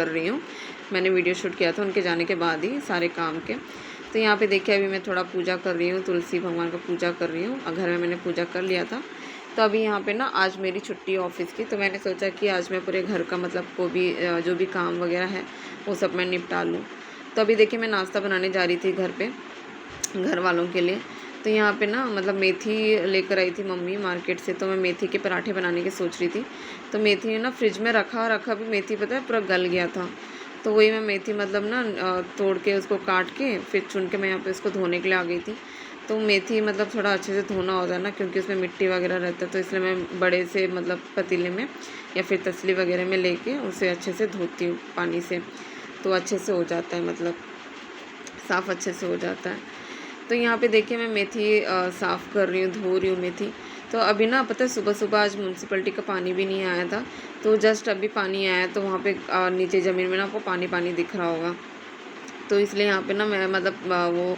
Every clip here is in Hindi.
कर रही हूँ। मैंने वीडियो शूट किया था उनके जाने के बाद ही सारे काम के। तो यहाँ पे देखिए अभी मैं थोड़ा पूजा कर रही हूँ, तुलसी भगवान का पूजा कर रही हूँ और घर में मैंने पूजा कर लिया था। तो अभी यहाँ पे ना आज मेरी छुट्टी है ऑफ़िस की, तो मैंने सोचा कि आज मैं पूरे घर का मतलब को भी जो भी काम वगैरह है वो सब मैं निपटा लूँ। तो अभी देखिए मैं नाश्ता बनाने जा रही थी घर पे, घर वालों के लिए। तो यहाँ पे ना मतलब मेथी लेकर आई थी मम्मी मार्केट से, तो मैं मेथी के पराठे बनाने की सोच रही थी। तो मेथी ना फ्रिज में रखा भी मेथी पता है पूरा गल गया था। तो वही मैं मेथी मतलब ना तोड़ के उसको काट के फिर चुन के मैं यहाँ पे उसको धोने के लिए आ गई थी। तो मेथी मतलब थोड़ा अच्छे से धोना होता है ना, क्योंकि उसमें मिट्टी वगैरह रहता है, तो इसलिए मैं बड़े से मतलब पतीले में या फिर तसली वगैरह में लेके उसे अच्छे से धोती हूँ पानी से, तो अच्छे से हो जाता है, मतलब साफ़ अच्छे से हो जाता है। तो यहाँ पे देखिए मैं मेथी साफ़ कर रही हूँ, धो रही हूँ मेथी। तो अभी ना पता है सुबह-सुबह आज म्युनिसिपैलिटी का पानी भी नहीं आया था, तो जस्ट अभी पानी आया, तो वहाँ पे नीचे ज़मीन में ना आपको पानी-पानी दिख रहा होगा। तो इसलिए यहाँ पे ना मैं मतलब वो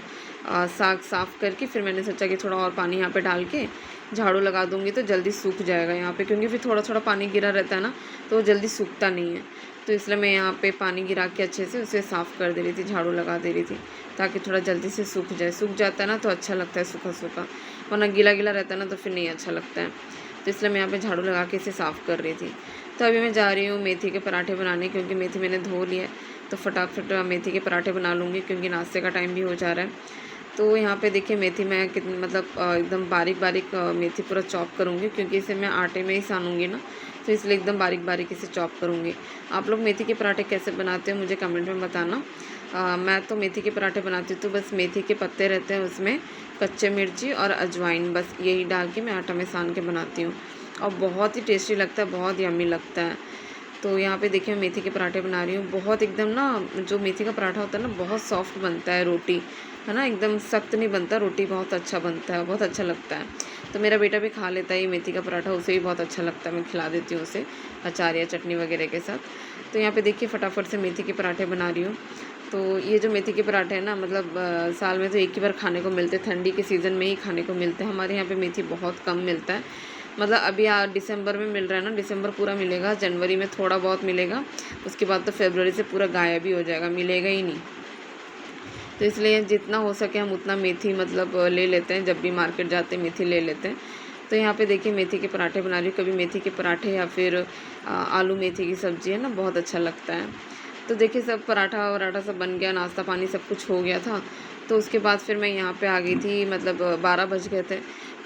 साग साफ़ करके फिर मैंने सोचा कि थोड़ा और पानी यहाँ पे डाल के झाड़ू लगा दूँगी तो जल्दी सूख जाएगा यहाँ पे, क्योंकि फिर थोड़ा-थोड़ा पानी गिरा रहता है ना, तो वो जल्दी सूखता नहीं है। तो इसलिए मैं यहाँ पे पानी गिरा के अच्छे से उसे साफ़ कर दे रही थी, झाड़ू लगा दे रही थी, ताकि थोड़ा जल्दी से सूख जाए। सूख जाता है ना तो अच्छा लगता है सूखा-सूखा, वरना गीला-गीला रहता है ना तो फिर नहीं अच्छा लगता है। तो इसलिए मैं यहाँ पे झाड़ू लगा के इसे साफ़ कर रही थी। तो अभी मैं जा रही हूँ मेथी के पराठे बनाने, क्योंकि मेथी मैंने धो ली है, तो फटाफट मेथी के पराठे बना लूँगी, क्योंकि नाश्ते का टाइम भी हो जा रहा है। तो यहाँ पे देखिए मेथी मैं कितनी मतलब एकदम बारीक-बारीक मेथी पूरा चॉप करूँगी, क्योंकि इसे मैं आटे में ही सानूँगी ना, तो इसलिए एकदम बारीक-बारीक इसे चॉप करूँगी। आप लोग मेथी के पराठे कैसे बनाते हो मुझे कमेंट में बताना। मैं तो मेथी के पराठे बनाती हूँ तो बस मेथी के पत्ते रहते हैं उसमें, कच्चे मिर्ची और अजवाइन, बस यही डाल के मैं आटा में सान के बनाती हूँ और बहुत ही टेस्टी लगता है, बहुत यम्मी लगता है। तो यहाँ पे देखिए मैं मेथी के पराठे बना रही हूँ। बहुत एकदम ना जो मेथी का पराठा होता है ना बहुत सॉफ्ट बनता है, रोटी है ना एकदम सख्त नहीं बनता, रोटी बहुत अच्छा बनता है, बहुत अच्छा लगता है। तो मेरा बेटा भी खा लेता है ये मेथी का पराठा, उसे भी बहुत अच्छा लगता है, मैं खिला देती हूँ उसे अचार या चटनी वगैरह के साथ। तो यहाँ पे देखिए फटाफट से मेथी के पराठे बना रही हूँ। तो ये जो मेथी के पराठे हैं ना मतलब साल में तो एक ही बार खाने को मिलते, ठंडी के सीज़न में ही खाने को मिलते हैं। हमारे यहाँ पे मेथी बहुत कम मिलता है, मतलब अभी दिसंबर में मिल रहा है ना, दिसंबर पूरा मिलेगा, जनवरी में थोड़ा बहुत मिलेगा, उसके बाद तो फरवरी से पूरा गायब ही हो जाएगा, मिलेगा ही नहीं। तो इसलिए जितना हो सके हम उतना मेथी मतलब ले लेते हैं, जब भी मार्केट जाते हैं मेथी ले लेते हैं। तो यहाँ पे देखिए मेथी के पराठे बना रही हूँ, कभी मेथी के पराठे या फिर आलू मेथी की सब्ज़ी है ना, बहुत अच्छा लगता है। तो देखिए सब पराठा वराठा सब बन गया, नाश्ता पानी सब कुछ हो गया था। तो उसके बाद फिर मैं यहाँ पे आ गई थी, मतलब 12 बज गए थे।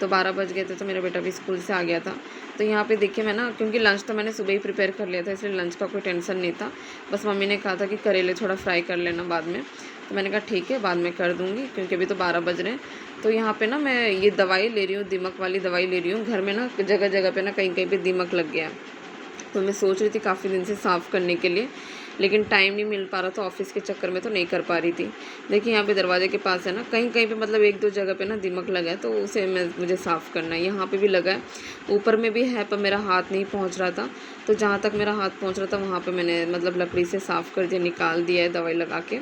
तो 12 बज गए थे तो मेरा बेटा भी स्कूल से आ गया था। तो यहाँ पे देखिए मैं ना, क्योंकि लंच तो मैंने सुबह ही प्रिपेयर कर लिया था, इसलिए लंच का कोई टेंशन नहीं था। बस मम्मी ने कहा था कि करेले थोड़ा फ्राई कर लेना बाद में, तो मैंने कहा ठीक है बाद में कर दूँगी, क्योंकि अभी तो 12 बज रहे हैं। तो यहाँ पे ना मैं ये दवाई ले रही हूँ, दीमक वाली दवाई ले रही हूँ। घर में ना जगह-जगह पे ना कहीं-कहीं पे दीमक लग गया है। तो मैं सोच रही थी काफ़ी दिन से साफ़ करने के लिए, लेकिन टाइम नहीं मिल पा रहा था, ऑफ़िस के चक्कर में तो नहीं कर पा रही थी। देखिए यहाँ पे दरवाज़े के पास है ना, कहीं-कहीं पे मतलब 1-2 जगह पे ना दीमक लगा है, तो उसे मुझे साफ़ करना है। यहाँ पे भी लगा है, ऊपर में भी है पर मेरा हाथ नहीं पहुँच रहा था। तो जहाँ तक मेरा हाथ पहुँच रहा था वहाँ पे मैंने मतलब लकड़ी से साफ़ कर दिया, निकाल दिया है दवाई लगा के।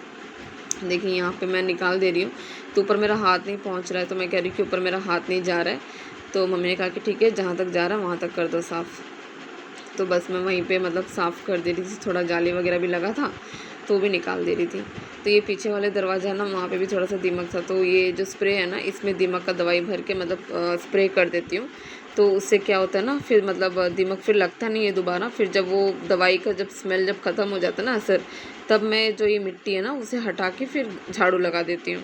देखिए यहाँ पे मैं निकाल दे रही हूँ, तो ऊपर मेरा हाथ नहीं पहुँच रहा है, तो मैं कह रही हूँ कि ऊपर मेरा हाथ नहीं जा रहा है। तो मम्मी ने कहा कि ठीक है जहाँ तक जा रहा है वहाँ तक कर दो साफ़। तो बस मैं वहीं पे मतलब साफ़ कर दे रही थी, थोड़ा जाली वगैरह भी लगा था तो वो भी निकाल दे रही थी। तो ये पीछे वाले दरवाज़ा है ना, वहाँ पे भी थोड़ा-सा दीमक था, तो ये जो स्प्रे है ना इसमें दीमक का दवाई भर के मतलब स्प्रे कर देती हूँ। तो उससे क्या होता है ना, फिर मतलब दीमक फिर लगता नहीं है दोबारा। फिर जब वो दवाई का जब स्मेल जब ख़त्म हो जाता है ना असर, तब मैं जो ये मिट्टी है ना उसे हटा के फिर झाड़ू लगा देती हूँ।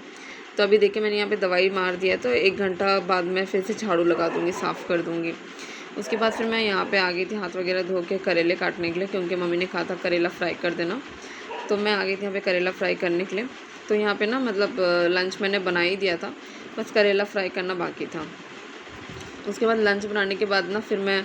तो अभी देखिए मैंने यहाँ पे दवाई मार दिया है, तो 1 घंटा बाद मैं फिर से झाड़ू लगा दूँगी, साफ़ कर दूँगी। उसके बाद फिर मैं यहाँ पे आ गई थी हाथ वगैरह धो के करेले काटने के लिए, क्योंकि मम्मी ने कहा था करेला फ्राई कर देना। तो मैं आ गई थी यहाँ पे करेला फ्राई करने के लिए। तो यहाँ पे ना मतलब लंच मैंने बना ही दिया था, बस करेला फ्राई करना बाकी था। उसके बाद लंच बनाने के बाद ना फिर मैं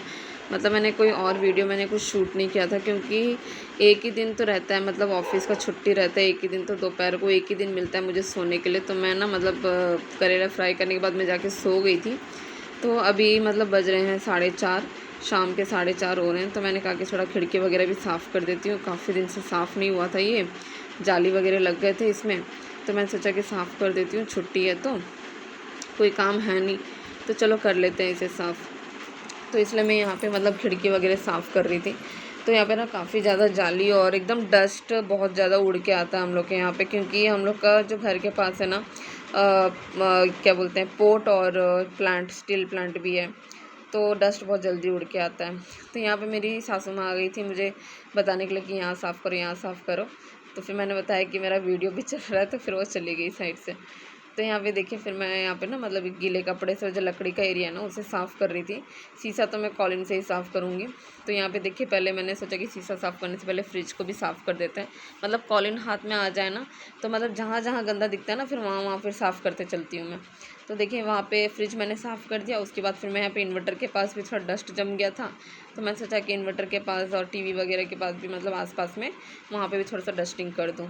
मतलब मैंने कोई और वीडियो मैंने कुछ शूट नहीं किया था, क्योंकि एक ही दिन तो रहता है, मतलब ऑफ़िस का छुट्टी रहता है एक ही दिन, तो दोपहर को एक ही दिन मिलता है मुझे सोने के लिए। तो मैं ना मतलब करेला फ्राई करने के बाद मैं जाके सो गई थी। तो अभी मतलब बज रहे हैं 4:30, शाम के 4:30 हो रहे हैं। तो मैंने कहा कि थोड़ा खिड़की वगैरह भी साफ़ कर देती हूँ, काफ़ी दिन से साफ़ नहीं हुआ था ये, जाली वगैरह लग गए थे इसमें। तो मैंने सोचा कि साफ़ कर देती हूँ, छुट्टी है तो कोई काम है नहीं, तो चलो कर लेते हैं इसे साफ़। तो इसलिए मैं यहाँ पे मतलब खिड़की वगैरह साफ़ कर रही थी। तो यहाँ पे ना काफ़ी ज़्यादा जाली और एकदम डस्ट बहुत ज़्यादा उड़ के आता है हम लोग के यहाँ पे, क्योंकि हम लोग का जो घर के पास है ना क्या बोलते हैं, पोर्ट और प्लांट, स्टील प्लांट भी है, तो डस्ट बहुत जल्दी उड़ के आता है। तो यहाँ पे मेरी सासू माँ आ गई थी मुझे बताने के लिए कि यहाँ साफ़ करो, यहाँ साफ़ करो। तो फिर मैंने बताया कि मेरा वीडियो भी चल रहा है, तो फिर वो चली गई साइड से। तो यहाँ पे देखिए फिर मैं यहाँ पे ना मतलब गीले कपड़े से जो लकड़ी का एरिया है ना उसे साफ़ कर रही थी। शीशा तो मैं कॉलिन से ही साफ़ करूँगी। तो यहाँ पे देखिए पहले मैंने सोचा कि शीशा साफ़ करने से पहले फ्रिज को भी साफ़ कर देते हैं, मतलब कॉलिन हाथ में आ जाए ना, तो मतलब जहाँ जहाँ गंदा दिखता है ना फिर वहाँ वहाँ फिर साफ़ करते चलती हूँ मैं। तो देखिए वहाँ पे फ्रिज मैंने साफ़ कर दिया। उसके बाद फिर मैं यहाँ पे इन्वर्टर के पास भी थोड़ा डस्ट जम गया था, तो मैंने सोचा कि इन्वर्टर के पास और टीवी वगैरह के पास भी मतलब आसपास में वहाँ पे भी थोड़ा सा डस्टिंग कर दूँ।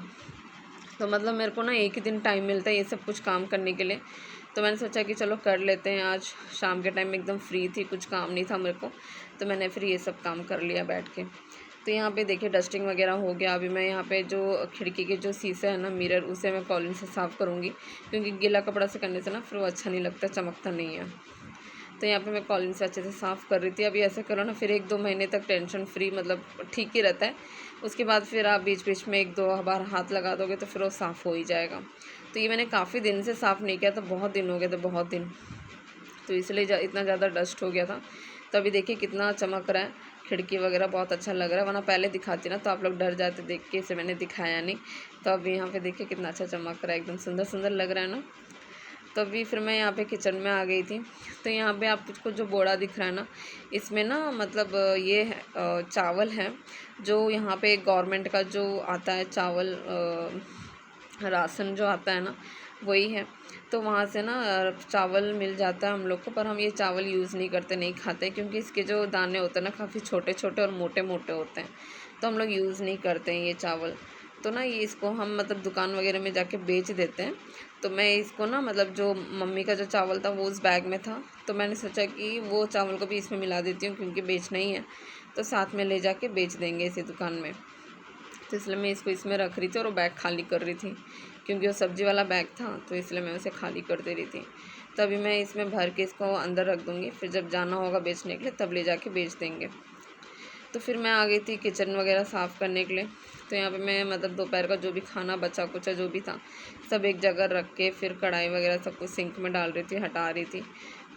तो मतलब मेरे को ना एक ही दिन टाइम मिलता है ये सब कुछ काम करने के लिए, तो मैंने सोचा कि चलो कर लेते हैं। आज शाम के टाइम में एकदम फ्री थी, कुछ काम नहीं था मेरे को, तो मैंने फिर ये सब काम कर लिया बैठ के। तो यहाँ पे देखिए डस्टिंग वगैरह हो गया। अभी मैं यहाँ पे जो खिड़की के जो शीशे है ना, मिरर, उसे मैं कॉलिन से साफ़ करूँगी, क्योंकि गीला कपड़ा से करने से ना फिर वो अच्छा नहीं लगता, चमकता नहीं है। तो यहाँ पे मैं कॉलिन से अच्छे से साफ़ कर रही थी। अभी ऐसे करो ना फिर 1-2 महीने तक टेंशन फ्री, मतलब ठीक ही रहता है। उसके बाद फिर आप बीच बीच में 1-2 बार हाथ लगा दोगे तो फिर वो साफ़ हो ही जाएगा। तो ये मैंने काफ़ी दिन से साफ़ नहीं किया, तो बहुत दिन हो गए थे, बहुत दिन, तो इसलिए इतना ज़्यादा डस्ट हो गया था। तो अभी देखिए कितना चमक रहा है, खिड़की वगैरह बहुत अच्छा लग रहा है, वरना पहले दिखाती ना तो आप लोग डर जाते देख के, इसे मैंने दिखाया नहीं। तो अभी यहाँ पे देखिए कितना अच्छा चमक रहा है, एकदम सुंदर सुंदर लग रहा है ना। तो अभी फिर मैं यहाँ पे किचन में आ गई थी। तो यहाँ पे आपको जो बोरा दिख रहा है ना, इसमें ना मतलब ये है चावल है, जो यहाँ पे गवर्नमेंट का जो आता है चावल, राशन जो आता है ना वही है। तो वहाँ से ना चावल मिल जाता है हम लोग को, पर हम ये चावल यूज़ नहीं करते, नहीं खाते, क्योंकि इसके जो दाने होते हैं ना काफ़ी छोटे छोटे और मोटे मोटे होते हैं, तो हम लोग यूज़ नहीं करते हैं ये चावल। तो ना ये इसको हम मतलब दुकान वगैरह में जाके बेच देते हैं। तो मैं इसको ना मतलब जो मम्मी का जो चावल था वो उस बैग में था, तो मैंने सोचा कि वो चावल को भी इसमें मिला देती हूँ, क्योंकि बेचना ही है, तो साथ में ले जाके बेच देंगे इसी दुकान में। तो इसलिए मैं इसको इसमें रख रही थी और वो बैग खाली कर रही थी, क्योंकि वो सब्ज़ी वाला बैग था, तो इसलिए मैं उसे खाली कर दे रही थी। तो अभी मैं इसमें भर के इसको अंदर रख दूँगी, फिर जब जाना होगा बेचने के लिए तब ले जाके बेच देंगे। तो फिर मैं आ गई थी किचन वगैरह साफ़ करने के लिए। तो यहाँ पे मैं मतलब दोपहर का जो भी खाना बचा कुचा जो भी था सब एक जगह रख के फिर कढ़ाई वगैरह सब कुछ सिंक में डाल रही थी, हटा रही थी।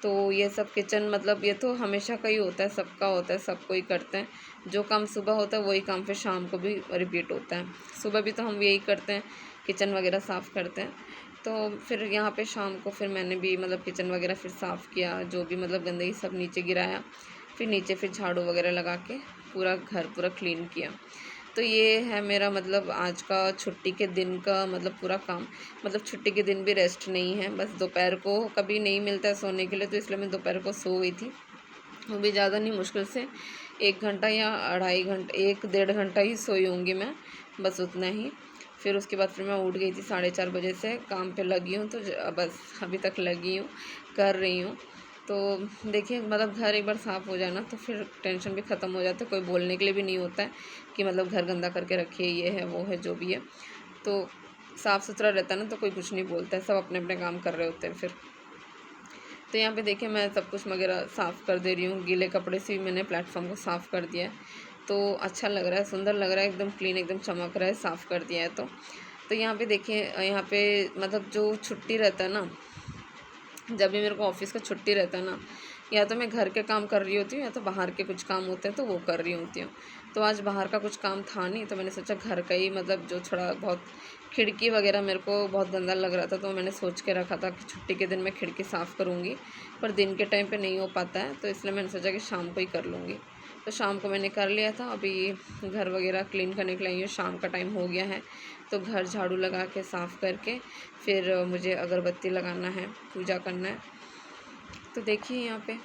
तो ये सब किचन मतलब ये तो हमेशा का ही होता है, सबका होता है, सब कोई करते हैं। जो काम सुबह होता है वही काम फिर शाम को भी रिपीट होता है। सुबह भी तो हम यही करते हैं, किचन वगैरह साफ़ करते हैं। तो फिर यहाँ पे शाम को फिर मैंने भी मतलब किचन वगैरह फिर साफ़ किया, जो भी मतलब गंदगी सब नीचे गिराया, फिर नीचे फिर झाड़ू वगैरह लगा के पूरा घर पूरा क्लीन किया। तो ये है मेरा मतलब आज का छुट्टी के दिन का मतलब पूरा काम। मतलब छुट्टी के दिन भी रेस्ट नहीं है, बस दोपहर को कभी नहीं मिलता है सोने के लिए, तो इसलिए मैं दोपहर को सो गई थी। वो भी ज़्यादा नहीं, मुश्किल से 1 घंटा या 1.5 घंटा ही सोई होंगी मैं, बस उतना ही। फिर उसके बाद फिर मैं उठ गई थी 4:30 बजे से, काम पे लगी हूँ, तो बस अभी तक लगी हूँ, कर रही हूँ। तो देखिए मतलब घर एक बार साफ़ हो जाए ना तो फिर टेंशन भी ख़त्म हो जाता है, कोई बोलने के लिए भी नहीं होता है कि मतलब घर गंदा करके रखिए, ये है वो है जो भी है। तो साफ़ सुथरा रहता है ना तो कोई कुछ नहीं बोलता है, सब अपने अपने काम कर रहे होते हैं फिर। तो यहाँ पे देखिए मैं सब कुछ वगैरह साफ़ कर दे रही हूँ, गीले कपड़े से भी मैंने प्लेटफॉर्म को साफ़ कर दिया है, तो अच्छा लग रहा है, सुंदर लग रहा है, एकदम क्लीन, एकदम चमक रहा है, साफ़ कर दिया है तो यहाँ पे देखिए यहाँ पे मतलब जो छुट्टी रहता है ना, जब भी मेरे को ऑफिस का छुट्टी रहता है ना, या तो मैं घर के काम कर रही होती हूँ या तो बाहर के कुछ काम होते हैं तो वो कर रही होती हूँ। तो आज बाहर का कुछ काम था नहीं, तो मैंने सोचा घर का ही मतलब जो थोड़ा बहुत खिड़की वगैरह मेरे को बहुत गंदा लग रहा था, तो मैंने सोच के रखा था कि छुट्टी के दिन मैं खिड़की साफ़ करूँगी, पर दिन के टाइम पे नहीं हो पाता है, तो इसलिए मैंने सोचा कि शाम को ही कर लूँगी। तो शाम को मैंने कर लिया था। अभी घर वगैरह क्लीन करने के लिए आई हूँ, शाम का टाइम हो गया है, तो घर झाड़ू लगा के साफ़ करके फिर मुझे अगरबत्ती लगाना है, पूजा करना है। तो देखिए यहाँ पे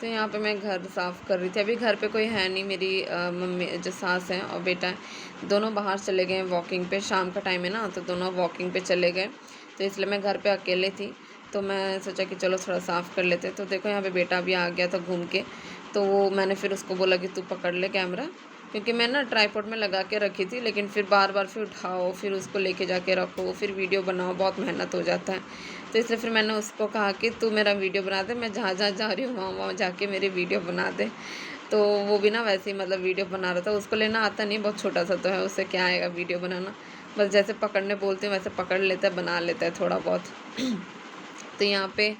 तो यहाँ पे मैं घर साफ़ कर रही थी। अभी घर पे कोई है नहीं, मेरी मम्मी जो सास हैं और बेटा है दोनों बाहर चले गए हैं वॉकिंग पे, शाम का टाइम है ना तो दोनों वॉकिंग पे चले गए, तो इसलिए मैं घर पे अकेले थी। तो मैं सोचा कि चलो थोड़ा साफ़ कर लेते। तो देखो यहाँ पे बेटा भी आ गया था घूम के, तो वो मैंने फिर उसको बोला कि तू पकड़ ले कैमरा, क्योंकि मैं ना ट्राईपॉड में लगा के रखी थी, लेकिन फिर बार बार फिर उठाओ, फिर उसको लेके जाके रखो, फिर वीडियो बनाओ, बहुत मेहनत हो जाता है। तो इसलिए फिर मैंने उसको कहा कि तू मेरा वीडियो बना दे, मैं जहाँ जहाँ जा रही हूँ वहाँ वहाँ जाके मेरी वीडियो बना दे। तो वो भी ना वैसे ही मतलब वीडियो बना रहा था। उसको लेना आता नहीं, बहुत छोटा सा तो है, उससे क्या आएगा वीडियो बनाना। बस जैसे पकड़ने बोलते हैं वैसे पकड़ लेता है, बना लेता है थोड़ा बहुत। तो यहाँ पे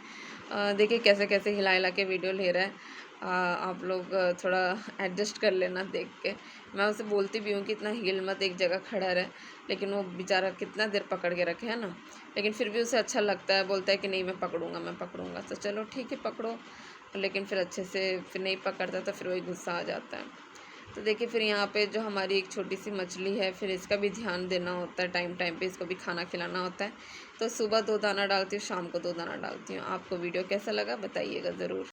देखिए कैसे कैसे हिला हिला के वीडियो ले रहा है। आप लोग थोड़ा एडजस्ट कर लेना देख के। मैं उसे बोलती भी हूँ कि इतना हिल मत, एक जगह खड़ा रहे, लेकिन वो बेचारा कितना देर पकड़ के रखे है ना। लेकिन फिर भी उसे अच्छा लगता है, बोलता है कि नहीं मैं पकड़ूंगा मैं पकड़ूंगा। तो चलो ठीक है पकड़ो, लेकिन फिर अच्छे से फिर नहीं पकड़ता तो फिर वही गुस्सा आ जाता है। तो देखिए फिर यहाँ पे जो हमारी एक छोटी सी मछली है, फिर इसका भी ध्यान देना होता है, टाइम टाइम पे इसको भी खाना खिलाना होता है। तो सुबह 2 दाना डालती हूँ, शाम को 2 दाना डालती हूँ। आपको वीडियो कैसा लगा बताइएगा ज़रूर।